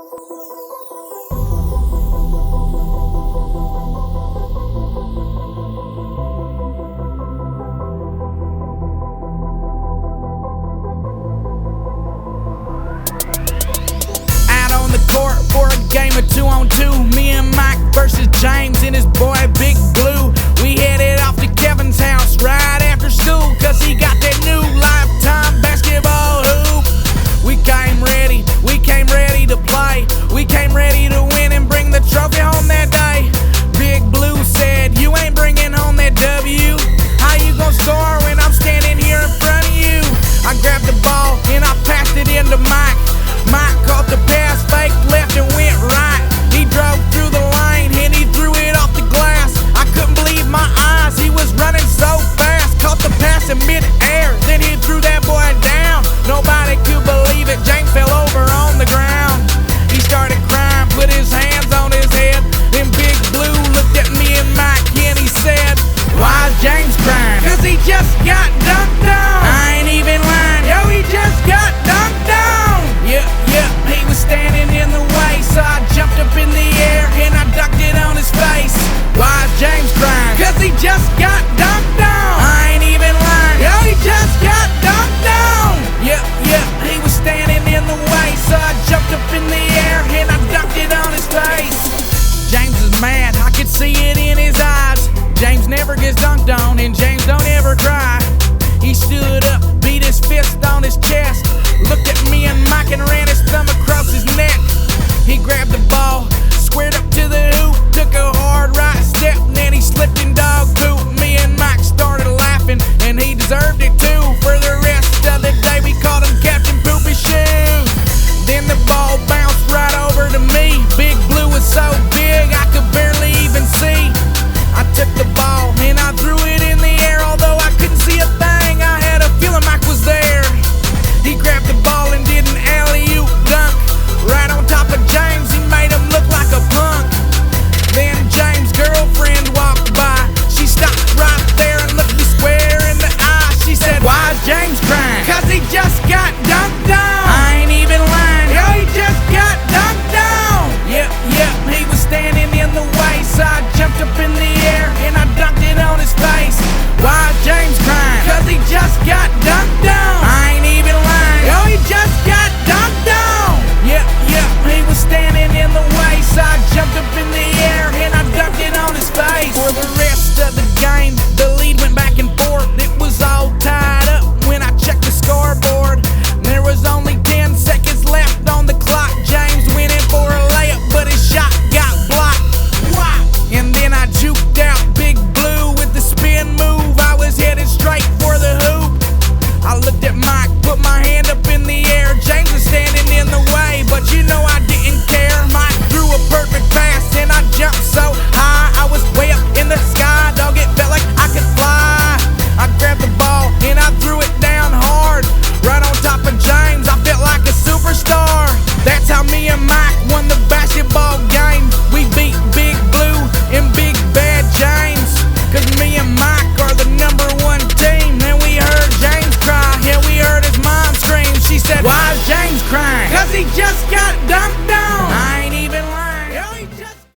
Court for a game of 2-on-2. Me and Mike versus James and his boy Big Blue. We headed off to Kevin's house right after school, cause he got that new Lifetime basketball hoop. We came ready to play. We came ready to win and bring the trophy home that day. Big Blue said, "You ain't bringing home that W. How you gonna score when I'm standing here in front of you?" I grabbed the ball and I passed it into Mike. Mike caught the pass, faked left and went right. He drove through the lane and he threw it off the glass. I couldn't believe my eyes, he was running so fast. Caught the pass in mid-air, then he threw that boy down. Nobody could believe it, James fell over on the ground. He started crying, put his hands on his head. Then Big Blue looked at me and Mike and he said, "Why is James crying?" "Cause he just got dunked on." I ain't even lying, yo, he just got dunked on. Yeah, he was standing in the way, so I jumped up in the air and I ducked it on his face. "Why is James crying?" "Cause he just got dunked on." I ain't even lying, yo, he just got dunked on. Yeah, he was standing in the way, so I jumped up in the air and I ducked it on his face. James is mad, I could see it in his eyes. James never gets dunked on and James don't ever cry. He stood up, beat his fist on his chest, looked at me and Mike and ran his thumb across his neck. He grabbed the ball, squared up to the hoop, took a hard right step, and then he slipped and dog